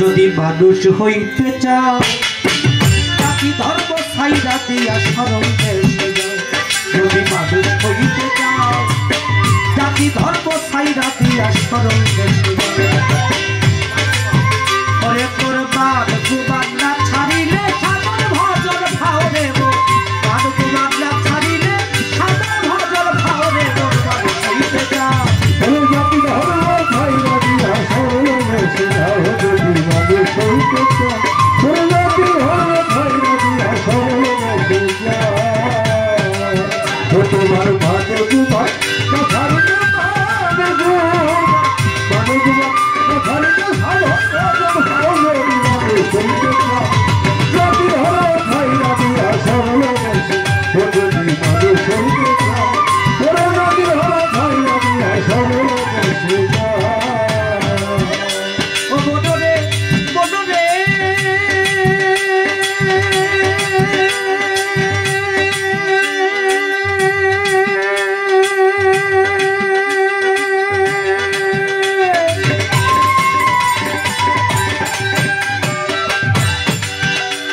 যদি মানুষ হইতে চাও জাতি ধর্ম ছাইরা দিয়া সরল দেশে যাও। যদি মানুষ হইতে চাও জাতি ধর্ম ছাইরা দিয়া সরল দেশে যাও। ওরে কোরবান গুমান না ছাড়িলে সাধন ভজন খাও রে মো, মান গুমান না ছাড়িলে সাধন ভজন খাও রে মো। মানুষ হইতে চাও জাতি ধর্ম ছাইরা দিয়া সরল দেশে যাও। যদি মানুষ হইতে চাও জাতি ধর্ম ছাইরা দিয়া সরল দেশে যাও। তোমার ভাগ্য গুমান না ছাড়িলে মান গুমান, মান গুমান না ছাড়িলে সাধন ভজন খাও রে মো। মানুষ হইতে চাও জাতি ধর্ম ছাইরা দিয়া সরল দেশে যাও। যদি মানুষ হইতে চাও জাতি ধর্ম ছাইরা দিয়া সরল দেশে যাও। ও বনরে বনরে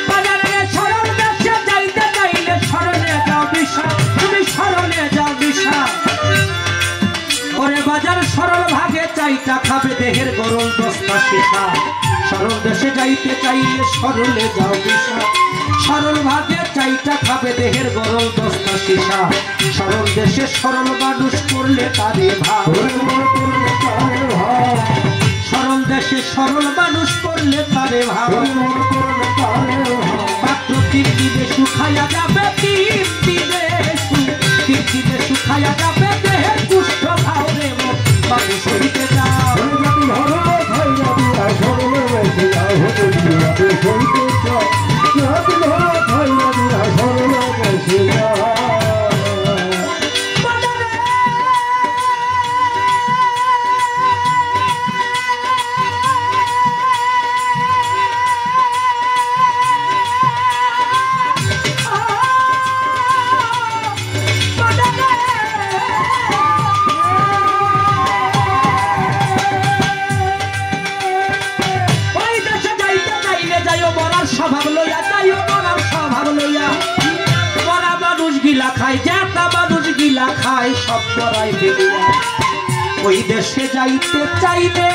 বাজারে সরল দেশে যাইতে চাইলে সরলে যাও বিশা, তুমি সরলে যাও বিশা। ওরে বাজার সরল ভাগে চাইটা খাবে দেহের গরল দস্তা শিখা। সরল দেশে যাইতে চাইলে সরলে যাও বিশা, সরল ভাগে চাইটা খাবে দেহের গরল দস্তা শিখা। সরল দেশে সরল মানুষ করলে তারে ভাব, সরল দেশে সরল মানুষ করলে তারে ভাব। মাত্র 3 দিনে শুকাইয়া যাবে, 3 দিনে শুকাইয়া যাবে দেহের কুষ্ঠ ভাও রে মো। মানুষ হইতে যাও জাতি ধর্ম ছাইরা দিয়া সরল দেশে যাও। যদি মানুষ হইতে চাও জাতি ধর্ম ছাইরা দিয়া সরল দেশে যাও। স্বভাব লইয়া যাইও, মরার স্বভাব লইয়া। মরা মানুষ গিলা খায়, যেটা মানুষ গিলা খায় সব মরাই ফেলিয়া। ওই দেশে যাইতে চাইলে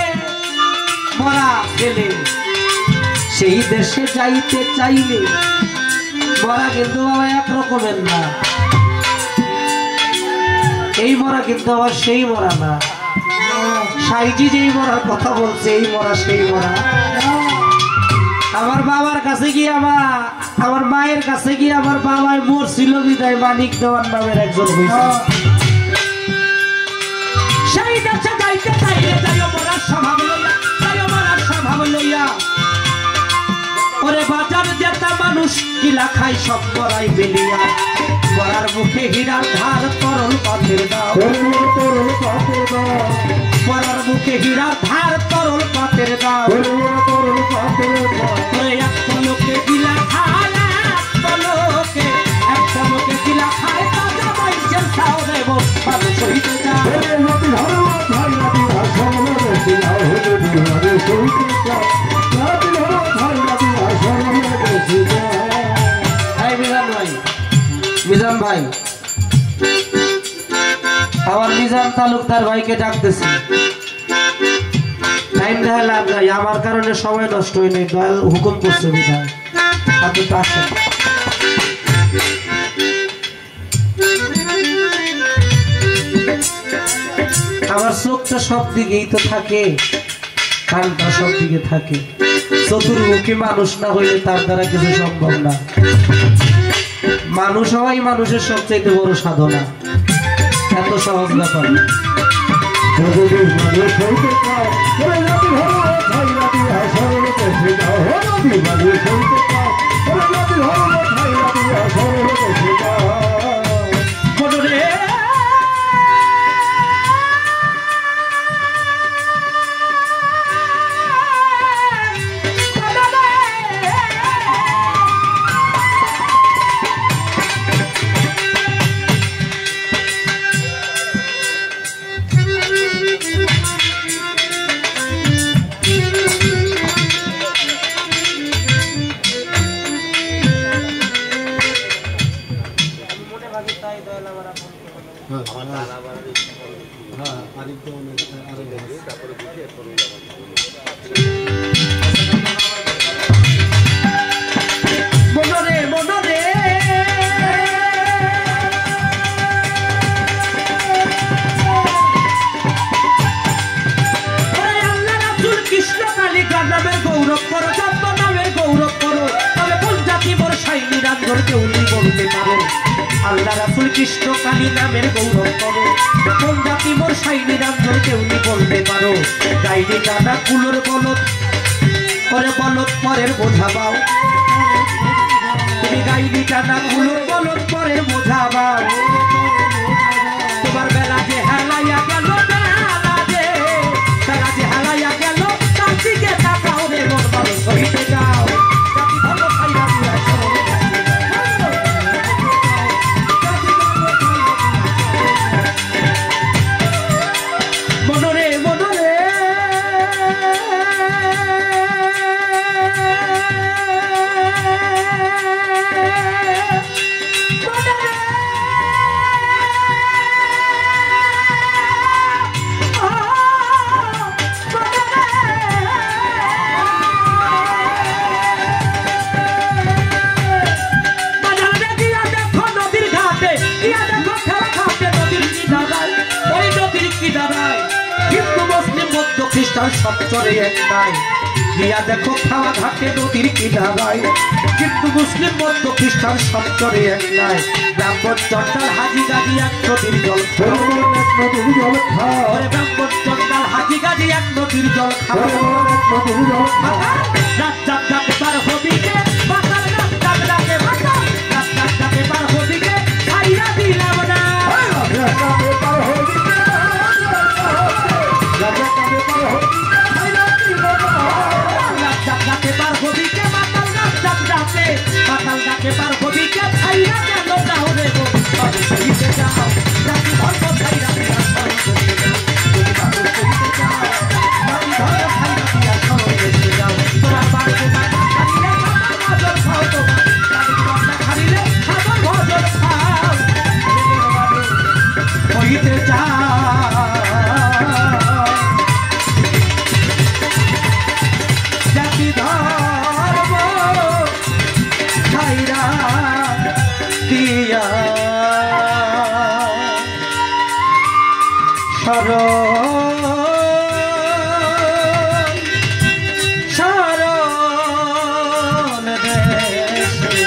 মরা গেলে, সেই দেশে যাইতে চাইলে মরা কিন্তু বাবা একরকমের না। এই মরা কিন্তু আবার সেই মরা না। সাইজি যেই মরার কথা বলছে এই মরা সেই মরা। আমার বাবার কাছে গিয়ে আমার মায়ের কাছে গিয়ে আমার বাবায় মরছিল বিদায় মানিক দেওয়ার নামের একজন হয়েছে। সেই দেশে যাইতে চাইলে যাইও মরার স্বভাব লইয়া, যাইও মরার স্বভাব লইয়া। ওরে বাজার যেটা মানুষ কিলা খাই সব মরাই বেলিয়া। মরার মুখে হীরার ধার তরল পাথের দাও, মরার মুখে হীরার ধার তরল পাথের দাও। এক পলকে গিলা খায়, এক পলকে গিলা খায় তাজা বাইশের খাও দেব। মানুষ হইতে যাও জাতি ধর্ম ছাইরা দিয়া সরল দেশে যাও। যদি মানুষ হইতে চাও জাতি ধর্ম ছাইরা দিয়া সরল দেশে যাও। এই মিজান ভাই, আমার মিজান তালুকদার ভাইকে ডাকতেছি। টাইম দেখা লাভ নাই, আমার কারণে সময় নষ্ট হয়নি, দয়াল হুকুম করছে বিধায় আপনি তো আসেন। আমার চোখটা সব দিকেই তো থাকে, কানটা সব দিকে থাকে। চতুর্মুখী মানুষ না হইলে তার দ্বারা কিছু সম্ভব না। মানুষ হওয়াই মানুষের সবচেয়ে বড় সাধনা, এত সহজ ব্যাপার। যদি মানুষ হইতে চাও জাতি ধর্ম ছাইরা দিয়া সরল দেশে যাও। যদি মানুষ হইতে চাও জাতি ধর্ম ছাইরা দিয়া সরল দেশে যাও। মনরে মনরে কৃষ্ণ কালী নামের গৌরব করো, যত নামের গৌরব করো, তবে কোন জাতি মোর সাইনি রান্ধর কেউ নি বলতে পারো। আল্লাহ রাসূল কৃষ্ণ কালী নামের গৌরব করো, কোন জাতি মোর সাইনি রান্ধর কেউ নি বলতে পারো। গাইনি দাদা কুলোর বলদ পরে বলদ পরের বোঝা বাও, তুমি গাইনি দাদা কুলোর বলদ পরের বোঝা বাও। তোমার বেলা যে হেলাইয়া গেল, বেলা যে হেলাইয়া গেল, তার দিকে তাকাও রে মন ভালো সহিতে যাও। জাতি ধর্ম ছাইরা দিয়া মনরে মনরে খ্রিস্টান সব চলে এক নাই, গিয়া দেখো খাওয়া ঘাটে নদীর কিনারায়। কিন্তু মুসলিম মধ্য খ্রিস্টান সব চলে এক নাই, ব্রাহ্মণ চন্ডাল হাজি গাজি এক নদীর জল খাও, ব্রাহ্মণ চন্ডাল হাজি গাজি এক নদীর জল খাও। রাত জাত ডাকে পার হবিকে বাতার, রাত জাত ডাকে বাতার, রাত জাত ডাকে পার হবিকে ছাইরা দিলাম না। পাতাল ডাকে পার হবিকে ছাইরা গেল না রে গো, তবে সহিতে যাও। জাতি ধর্ম ছাইরা দিয়া সরতে যাও, তোমার বাড়িতে বাড়ি খাইলে সাদর ভজন খাও, তোমার বাড়িতে খাইলে সাদর ভজন খাও। হইতে যাও জাতি ধর্ম ছাইরা দিয়া শরণ দেশে।